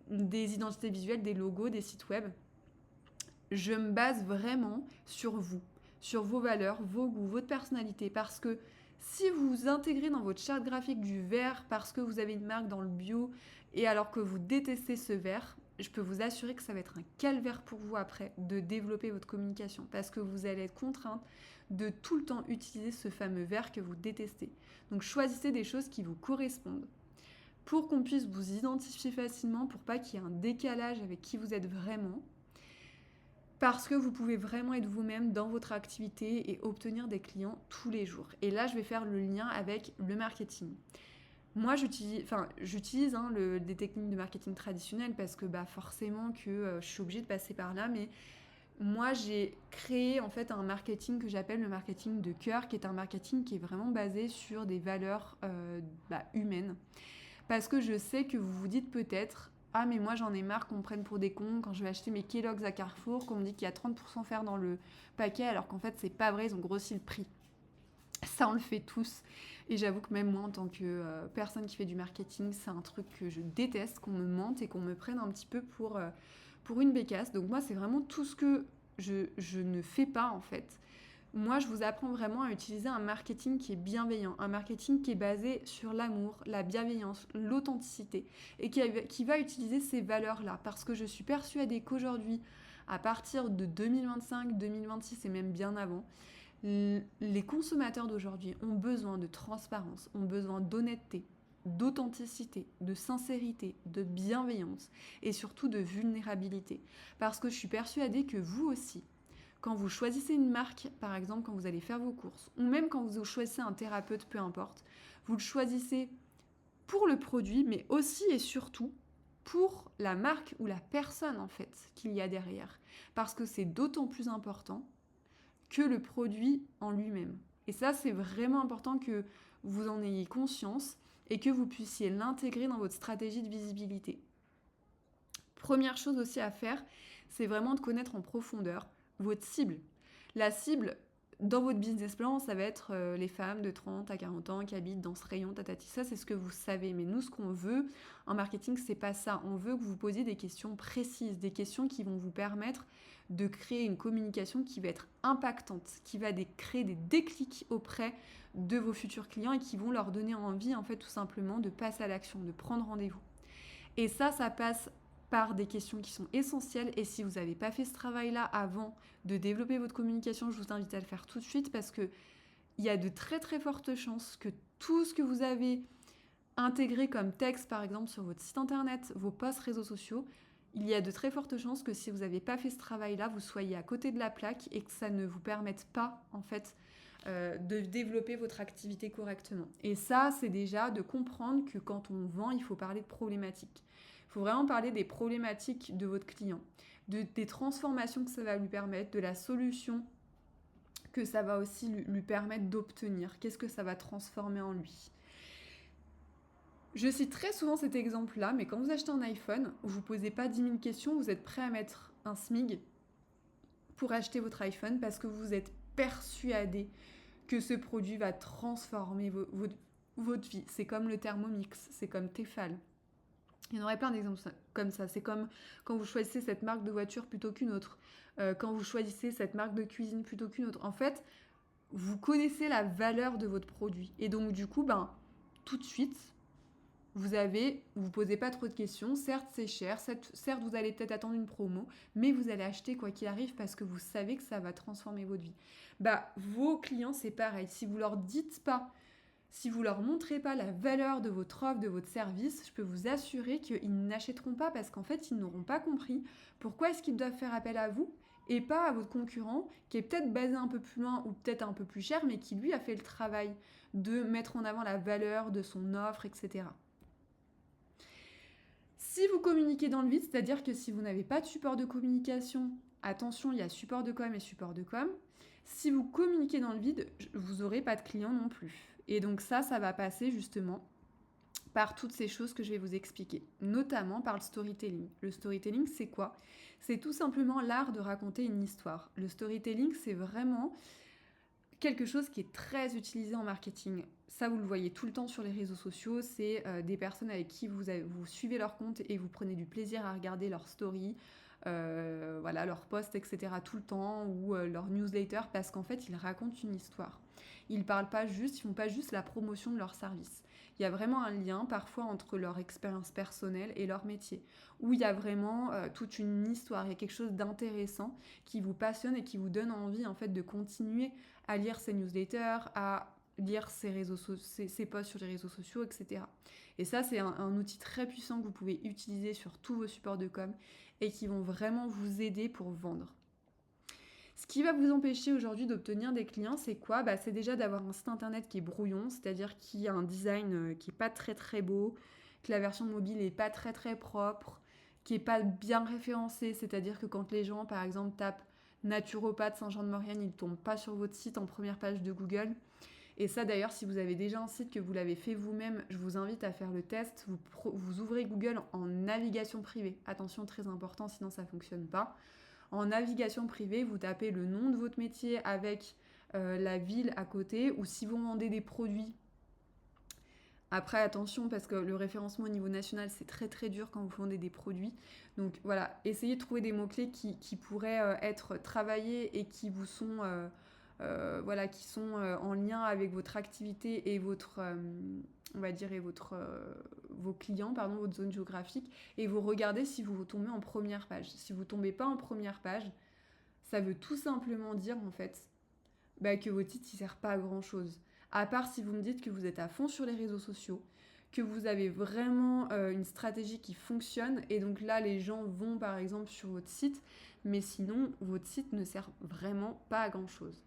des identités visuelles, des logos, des sites web, je me base vraiment sur vous, sur vos valeurs, vos goûts, votre personnalité, parce que si vous intégrez dans votre charte graphique du vert parce que vous avez une marque dans le bio et alors que vous détestez ce vert, je peux vous assurer que ça va être un calvaire pour vous après de développer votre communication parce que vous allez être contrainte de tout le temps utiliser ce fameux vert que vous détestez. Donc choisissez des choses qui vous correspondent pour qu'on puisse vous identifier facilement, pour pas qu'il y ait un décalage avec qui vous êtes vraiment. Parce que vous pouvez vraiment être vous-même dans votre activité et obtenir des clients tous les jours. Et là, je vais faire le lien avec le marketing. Moi, j'utilise des techniques de marketing traditionnelles parce que forcément que je suis obligée de passer par là. Mais moi, j'ai créé en fait un marketing que j'appelle le marketing de cœur, qui est un marketing qui est vraiment basé sur des valeurs humaines. Parce que je sais que vous vous dites peut-être... Ah mais moi j'en ai marre qu'on me prenne pour des cons quand je vais acheter mes Kellogg's à Carrefour, qu'on me dit qu'il y a 30% fer dans le paquet alors qu'en fait c'est pas vrai, ils ont grossi le prix. Ça on le fait tous. Et j'avoue que même moi en tant que personne qui fait du marketing, c'est un truc que je déteste, qu'on me mente et qu'on me prenne un petit peu pour une bécasse. Donc moi c'est vraiment tout ce que je ne fais pas en fait. Moi, je vous apprends vraiment à utiliser un marketing qui est bienveillant, un marketing qui est basé sur l'amour, la bienveillance, l'authenticité et qui va utiliser ces valeurs-là. Parce que je suis persuadée qu'aujourd'hui, à partir de 2025, 2026 et même bien avant, les consommateurs d'aujourd'hui ont besoin de transparence, ont besoin d'honnêteté, d'authenticité, de sincérité, de bienveillance et surtout de vulnérabilité. Parce que je suis persuadée que vous aussi, quand vous choisissez une marque, par exemple quand vous allez faire vos courses, ou même quand vous choisissez un thérapeute, peu importe, vous le choisissez pour le produit, mais aussi et surtout pour la marque ou la personne en fait qu'il y a derrière. Parce que c'est d'autant plus important que le produit en lui-même. Et ça, c'est vraiment important que vous en ayez conscience et que vous puissiez l'intégrer dans votre stratégie de visibilité. Première chose aussi à faire, c'est vraiment de connaître en profondeur votre cible. La cible, dans votre business plan, ça va être les femmes de 30 à 40 ans qui habitent dans ce rayon, tatati. Ça, c'est ce que vous savez. Mais nous, ce qu'on veut en marketing, c'est pas ça. On veut que vous posiez des questions précises, des questions qui vont vous permettre de créer une communication qui va être impactante, qui va créer des déclics auprès de vos futurs clients et qui vont leur donner envie, en fait, tout simplement, de passer à l'action, de prendre rendez-vous. Et ça passe par des questions qui sont essentielles. Et si vous n'avez pas fait ce travail-là avant de développer votre communication, je vous invite à le faire tout de suite parce qu'il y a de très très fortes chances que tout ce que vous avez intégré comme texte, par exemple, sur votre site internet, vos posts réseaux sociaux, il y a de très fortes chances que si vous n'avez pas fait ce travail-là, vous soyez à côté de la plaque et que ça ne vous permette pas, en fait, de développer votre activité correctement. Et ça, c'est déjà de comprendre que quand on vend, il faut parler de problématiques. Il faut vraiment parler des problématiques de votre client, des transformations que ça va lui permettre, de la solution que ça va aussi lui permettre d'obtenir. Qu'est-ce que ça va transformer en lui ? Je cite très souvent cet exemple-là, mais quand vous achetez un iPhone, vous ne vous posez pas 10 000 questions, vous êtes prêt à mettre un SMIG pour acheter votre iPhone parce que vous êtes persuadé que ce produit va transformer votre vie. C'est comme le Thermomix, c'est comme Tefal. Il y en aurait plein d'exemples comme ça. C'est comme quand vous choisissez cette marque de voiture plutôt qu'une autre, quand vous choisissez cette marque de cuisine plutôt qu'une autre. En fait, vous connaissez la valeur de votre produit. Et donc, du coup, tout de suite, vous posez pas trop de questions. Certes, c'est cher. Certes, vous allez peut-être attendre une promo, mais vous allez acheter quoi qu'il arrive parce que vous savez que ça va transformer votre vie. Vos clients, c'est pareil. Si vous leur dites pas, si vous leur montrez pas la valeur de votre offre, de votre service, je peux vous assurer qu'ils n'achèteront pas parce qu'en fait, ils n'auront pas compris pourquoi est-ce qu'ils doivent faire appel à vous et pas à votre concurrent qui est peut-être basé un peu plus loin ou peut-être un peu plus cher, mais qui lui a fait le travail de mettre en avant la valeur de son offre, etc. Si vous communiquez dans le vide, c'est-à-dire que si vous n'avez pas de support de communication, attention, il y a support de com et support de com. Si vous communiquez dans le vide, vous n'aurez pas de clients non plus. Et donc ça va passer justement par toutes ces choses que je vais vous expliquer, notamment par le storytelling. Le storytelling, c'est quoi ? C'est tout simplement l'art de raconter une histoire. Le storytelling, c'est vraiment quelque chose qui est très utilisé en marketing. Ça, vous le voyez tout le temps sur les réseaux sociaux. C'est des personnes avec qui vous suivez leur compte et vous prenez du plaisir à regarder leurs stories, leurs posts, etc. tout le temps, ou leur newsletter, parce qu'en fait, ils racontent une histoire. Ils font pas juste la promotion de leur service. Il y a vraiment un lien parfois entre leur expérience personnelle et leur métier, où il y a vraiment toute une histoire, il y a quelque chose d'intéressant qui vous passionne et qui vous donne envie en fait de continuer à lire ces newsletters, à lire ces posts sur les réseaux sociaux, etc. Et ça, c'est un outil très puissant que vous pouvez utiliser sur tous vos supports de com et qui vont vraiment vous aider pour vendre. Ce qui va vous empêcher aujourd'hui d'obtenir des clients, c'est quoi ? C'est déjà d'avoir un site internet qui est brouillon, c'est-à-dire qui a un design qui n'est pas très très beau, que la version mobile n'est pas très très propre, qui n'est pas bien référencée, c'est-à-dire que quand les gens, par exemple, tapent naturopathe Saint-Jean-de-Maurienne, ils ne tombent pas sur votre site en première page de Google. Et ça d'ailleurs, si vous avez déjà un site que vous l'avez fait vous-même, je vous invite à faire le test. Vous ouvrez Google en navigation privée. Attention, très important, sinon ça ne fonctionne pas. En navigation privée, vous tapez le nom de votre métier avec la ville à côté, ou si vous vendez des produits. Après, attention, parce que le référencement au niveau national, c'est très très dur quand vous vendez des produits. Donc voilà, essayez de trouver des mots-clés qui pourraient être travaillés et qui vous sont, qui sont en lien avec votre activité et votre, vos clients, votre zone géographique. Et vous regardez si vous tombez en première page. Si vous ne tombez pas en première page, ça veut tout simplement dire en fait que votre site ne sert pas à grand chose. À part si vous me dites que vous êtes à fond sur les réseaux sociaux, que vous avez vraiment une stratégie qui fonctionne, et donc là les gens vont par exemple sur votre site, mais sinon votre site ne sert vraiment pas à grand chose.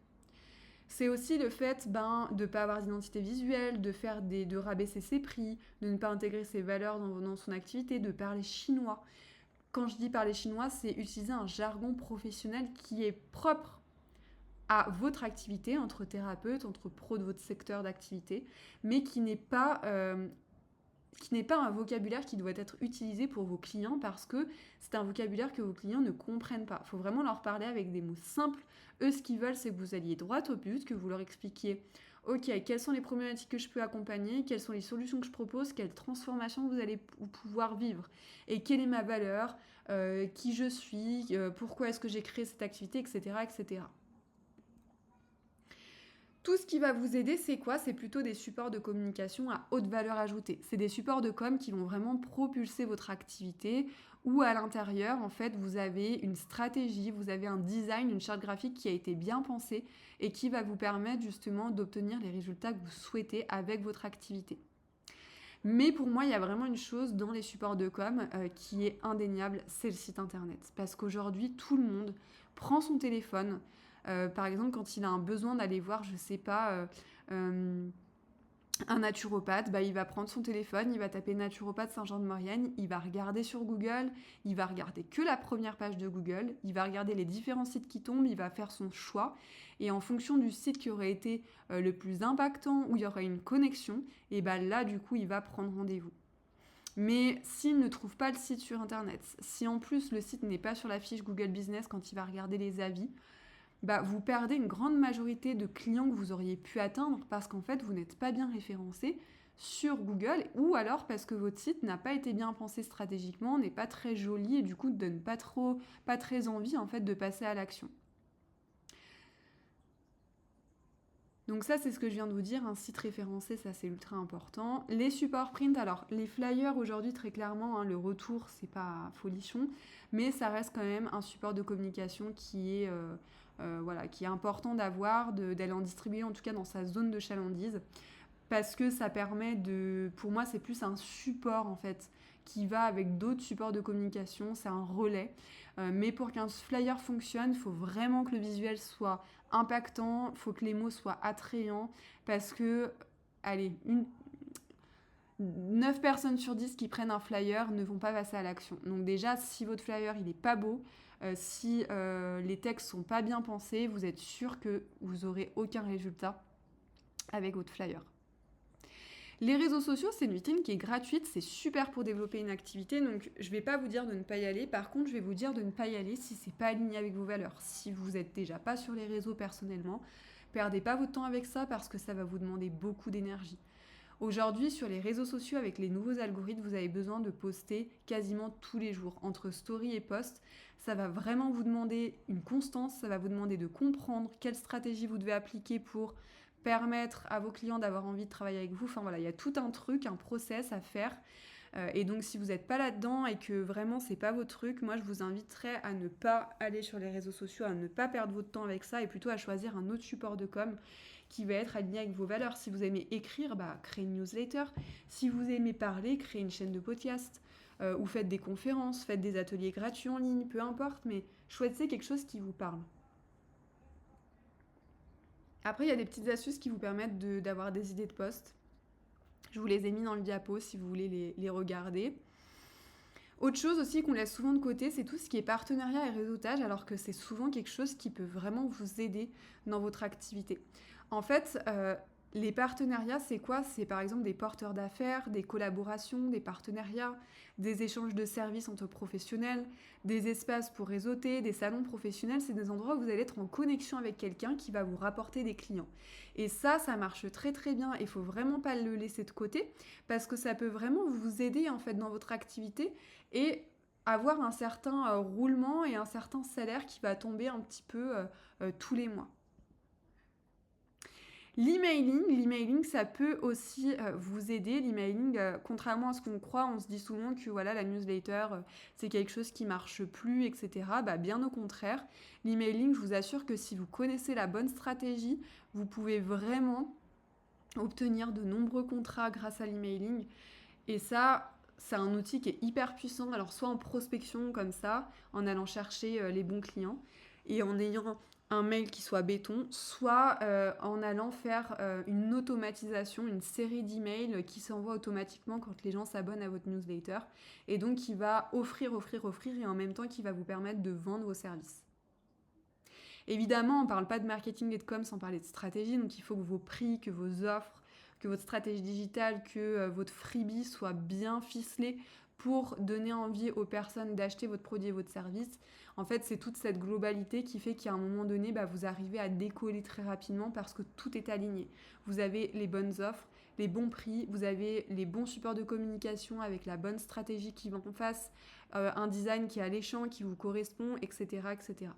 C'est aussi le fait de ne pas avoir d'identité visuelle, de rabaisser ses prix, de ne pas intégrer ses valeurs dans son activité, de parler chinois. Quand je dis parler chinois, c'est utiliser un jargon professionnel qui est propre à votre activité, entre thérapeutes, entre pros de votre secteur d'activité, mais qui n'est pas un vocabulaire qui doit être utilisé pour vos clients parce que c'est un vocabulaire que vos clients ne comprennent pas. Il faut vraiment leur parler avec des mots simples. Eux, ce qu'ils veulent, c'est que vous alliez droit au but, que vous leur expliquiez ok, quelles sont les problématiques que je peux accompagner, quelles sont les solutions que je propose, quelle transformation vous allez pouvoir vivre et quelle est ma valeur, qui je suis, pourquoi est-ce que j'ai créé cette activité, etc., etc. Tout ce qui va vous aider, c'est quoi? C'est plutôt des supports de communication à haute valeur ajoutée. C'est des supports de com qui vont vraiment propulser votre activité où à l'intérieur, en fait, vous avez une stratégie, vous avez un design, une charte graphique qui a été bien pensée et qui va vous permettre justement d'obtenir les résultats que vous souhaitez avec votre activité. Mais pour moi, il y a vraiment une chose dans les supports de com qui est indéniable, c'est le site internet. Parce qu'aujourd'hui, tout le monde prend son téléphone. Par exemple, quand il a un besoin d'aller voir, je sais pas, un naturopathe, il va prendre son téléphone, il va taper naturopathe Saint-Jean-de-Maurienne, il va regarder sur Google, il va regarder que la première page de Google, il va regarder les différents sites qui tombent, il va faire son choix, et en fonction du site qui aurait été le plus impactant, où il y aurait une connexion, et là, du coup, il va prendre rendez-vous. Mais s'il ne trouve pas le site sur Internet, si en plus le site n'est pas sur la fiche Google Business quand il va regarder les avis, vous perdez une grande majorité de clients que vous auriez pu atteindre parce qu'en fait, vous n'êtes pas bien référencé sur Google ou alors parce que votre site n'a pas été bien pensé stratégiquement, n'est pas très joli et du coup ne donne pas très envie en fait de passer à l'action. Donc ça, c'est ce que je viens de vous dire, un site référencé, ça c'est ultra important. Les supports print, alors les flyers aujourd'hui très clairement, le retour c'est pas folichon, mais ça reste quand même un support de communication qui est important d'avoir, d'aller en distribuer en tout cas dans sa zone de chalandise, parce que ça permet pour moi c'est plus un support en fait, qui va avec d'autres supports de communication, c'est un relais. Mais pour qu'un flyer fonctionne, il faut vraiment que le visuel soit impactant, il faut que les mots soient attrayants, parce que, 9 personnes sur 10 qui prennent un flyer ne vont pas passer à l'action. Donc déjà, si votre flyer il est pas beau, si les textes sont pas bien pensés, vous êtes sûr que vous aurez aucun résultat avec votre flyer. Les réseaux sociaux, c'est une vitrine qui est gratuite, c'est super pour développer une activité, donc je ne vais pas vous dire de ne pas y aller. Par contre, je vais vous dire de ne pas y aller si c'est pas aligné avec vos valeurs. Si vous n'êtes déjà pas sur les réseaux personnellement, perdez pas votre temps avec ça parce que ça va vous demander beaucoup d'énergie. Aujourd'hui, sur les réseaux sociaux, avec les nouveaux algorithmes, vous avez besoin de poster quasiment tous les jours. Entre story et post, ça va vraiment vous demander une constance, ça va vous demander de comprendre quelle stratégie vous devez appliquer pour permettre à vos clients d'avoir envie de travailler avec vous. Enfin voilà, il y a tout un truc, un process à faire. Et donc si vous n'êtes pas là-dedans et que vraiment c'est pas votre truc, moi je vous inviterais à ne pas aller sur les réseaux sociaux, à ne pas perdre votre temps avec ça et plutôt à choisir un autre support de com qui va être aligné avec vos valeurs. Si vous aimez écrire, créez une newsletter. Si vous aimez parler, créez une chaîne de podcast. Ou faites des conférences, faites des ateliers gratuits en ligne, peu importe, mais choisissez quelque chose qui vous parle. Après, il y a des petites astuces qui vous permettent d'avoir des idées de posts. Je vous les ai mis dans le diapo si vous voulez les regarder. Autre chose aussi qu'on laisse souvent de côté, c'est tout ce qui est partenariat et réseautage, alors que c'est souvent quelque chose qui peut vraiment vous aider dans votre activité. En fait, les partenariats, c'est quoi? C'est par exemple des porteurs d'affaires, des collaborations, des partenariats, des échanges de services entre professionnels, des espaces pour réseauter, des salons professionnels. C'est des endroits où vous allez être en connexion avec quelqu'un qui va vous rapporter des clients. Et ça marche très très bien. Il ne faut vraiment pas le laisser de côté parce que ça peut vraiment vous aider en fait dans votre activité et avoir un certain roulement et un certain salaire qui va tomber un petit peu tous les mois. L'emailing, ça peut aussi vous aider. L'emailing, contrairement à ce qu'on croit, on se dit souvent que voilà, la newsletter, c'est quelque chose qui marche plus, etc. Bien au contraire, l'emailing, je vous assure que si vous connaissez la bonne stratégie, vous pouvez vraiment obtenir de nombreux contrats grâce à l'emailing. Et ça, c'est un outil qui est hyper puissant. Alors soit en prospection comme ça, en allant chercher les bons clients, et en ayant un mail qui soit béton, soit en allant faire une automatisation, une série d'emails qui s'envoient automatiquement quand les gens s'abonnent à votre newsletter, et donc qui va offrir, et en même temps qui va vous permettre de vendre vos services. Évidemment, on ne parle pas de marketing et de com sans parler de stratégie, donc il faut que vos prix, que vos offres, que votre stratégie digitale, que votre freebie soit bien ficelé pour donner envie aux personnes d'acheter votre produit et votre service. En fait, c'est toute cette globalité qui fait qu'à un moment donné, vous arrivez à décoller très rapidement parce que tout est aligné. Vous avez les bonnes offres, les bons prix, vous avez les bons supports de communication avec la bonne stratégie qui va en face, un design qui est alléchant, qui vous correspond, etc., etc.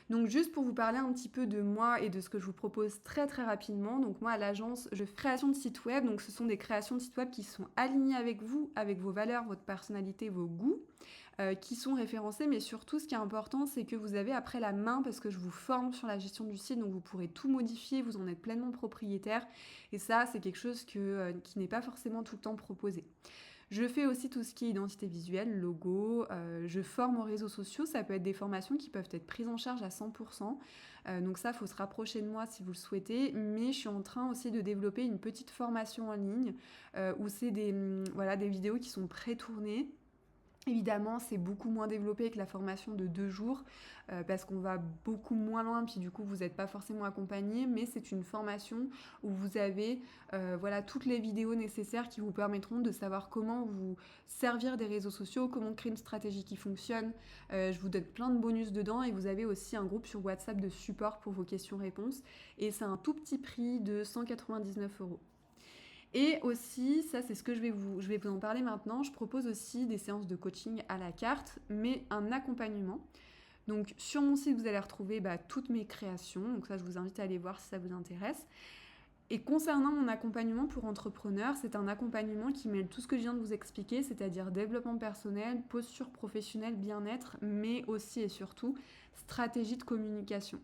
Donc juste pour vous parler un petit peu de moi et de ce que je vous propose très très rapidement, donc moi à l'agence, je fais création de sites web, donc ce sont des créations de sites web qui sont alignées avec vous, avec vos valeurs, votre personnalité, vos goûts, qui sont référencés, mais surtout ce qui est important, c'est que vous avez après la main, parce que je vous forme sur la gestion du site, donc vous pourrez tout modifier, vous en êtes pleinement propriétaire, et ça c'est quelque chose qui n'est pas forcément tout le temps proposé. Je fais aussi tout ce qui est identité visuelle, logo, je forme aux réseaux sociaux, ça peut être des formations qui peuvent être prises en charge à 100%, donc ça, il faut se rapprocher de moi si vous le souhaitez, mais je suis en train aussi de développer une petite formation en ligne où c'est des vidéos qui sont pré-tournées. Évidemment, c'est beaucoup moins développé que la formation de 2 jours parce qu'on va beaucoup moins loin, puis du coup, vous n'êtes pas forcément accompagné, mais c'est une formation où vous avez toutes les vidéos nécessaires qui vous permettront de savoir comment vous servir des réseaux sociaux, comment créer une stratégie qui fonctionne. Je vous donne plein de bonus dedans et vous avez aussi un groupe sur WhatsApp de support pour vos questions-réponses et c'est un tout petit prix de 199 €. Et aussi, ça c'est ce que je vais vous en parler maintenant, je propose aussi des séances de coaching à la carte, mais un accompagnement. Donc sur mon site, vous allez retrouver toutes mes créations, donc ça je vous invite à aller voir si ça vous intéresse. Et concernant mon accompagnement pour entrepreneurs, c'est un accompagnement qui mêle tout ce que je viens de vous expliquer, c'est-à-dire développement personnel, posture professionnelle, bien-être, mais aussi et surtout stratégie de communication.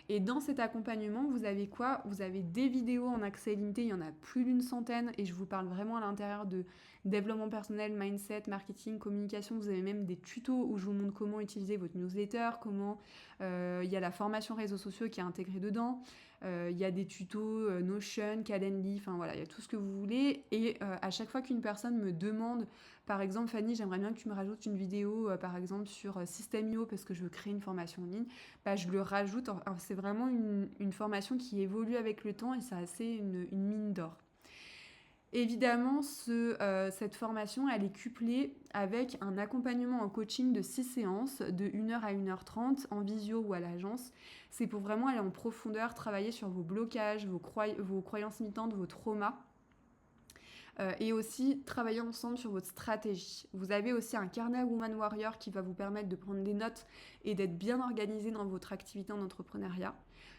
Et dans cet accompagnement, vous avez quoi? Vous avez des vidéos en accès limité, il y en a plus d'une centaine, et je vous parle vraiment à l'intérieur de développement personnel, mindset, marketing, communication. Vous avez même des tutos où je vous montre comment utiliser votre newsletter, comment il y a la formation réseaux sociaux qui est intégrée dedans. Il y a des tutos Notion, Calendly, enfin voilà, il y a tout ce que vous voulez. Et à chaque fois qu'une personne me demande, par exemple, Fanny, j'aimerais bien que tu me rajoutes une vidéo, par exemple, sur System.io parce que je veux créer une formation en ligne, je le rajoute. Alors, c'est vraiment une formation qui évolue avec le temps et c'est assez une mine d'or. Évidemment, cette formation, elle est couplée avec un accompagnement en coaching de 6 séances, de 1h à 1h30, en visio ou à l'agence. C'est pour vraiment aller en profondeur, travailler sur vos blocages, vos croyances limitantes, vos traumas. Et aussi travailler ensemble sur votre stratégie. Vous avez aussi un carnet Woman Warrior qui va vous permettre de prendre des notes et d'être bien organisé dans votre activité en entrepreneuriat.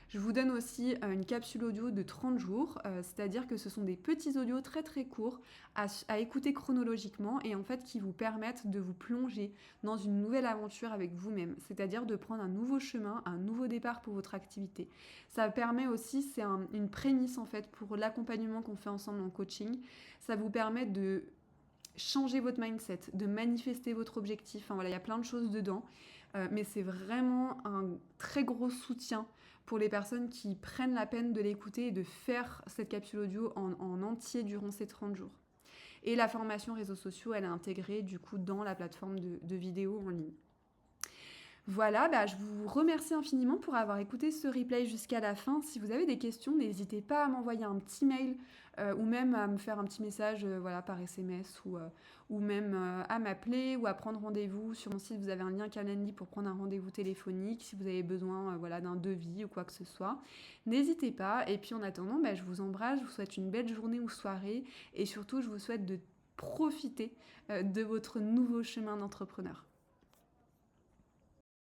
Je vous donne aussi une capsule audio de 30 jours, c'est-à-dire que ce sont des petits audios très très courts à écouter chronologiquement et en fait qui vous permettent de vous plonger dans une nouvelle aventure avec vous-même, c'est-à-dire de prendre un nouveau chemin, un nouveau départ pour votre activité. Ça permet aussi, c'est une prémisse en fait pour l'accompagnement qu'on fait ensemble en coaching, ça vous permet de changer votre mindset, de manifester votre objectif, enfin voilà, il y a plein de choses dedans, mais c'est vraiment un très gros soutien pour les personnes qui prennent la peine de l'écouter et de faire cette capsule audio en entier durant ces 30 jours. Et la formation réseaux sociaux, elle est intégrée du coup dans la plateforme de vidéos en ligne. Voilà, je vous remercie infiniment pour avoir écouté ce replay jusqu'à la fin. Si vous avez des questions, n'hésitez pas à m'envoyer un petit mail ou même à me faire un petit message par SMS ou même à m'appeler ou à prendre rendez-vous. Sur mon site, vous avez un lien Calendly pour prendre un rendez-vous téléphonique si vous avez besoin d'un devis ou quoi que ce soit. N'hésitez pas. Et puis en attendant, je vous embrasse, je vous souhaite une belle journée ou soirée et surtout, je vous souhaite de profiter de votre nouveau chemin d'entrepreneur.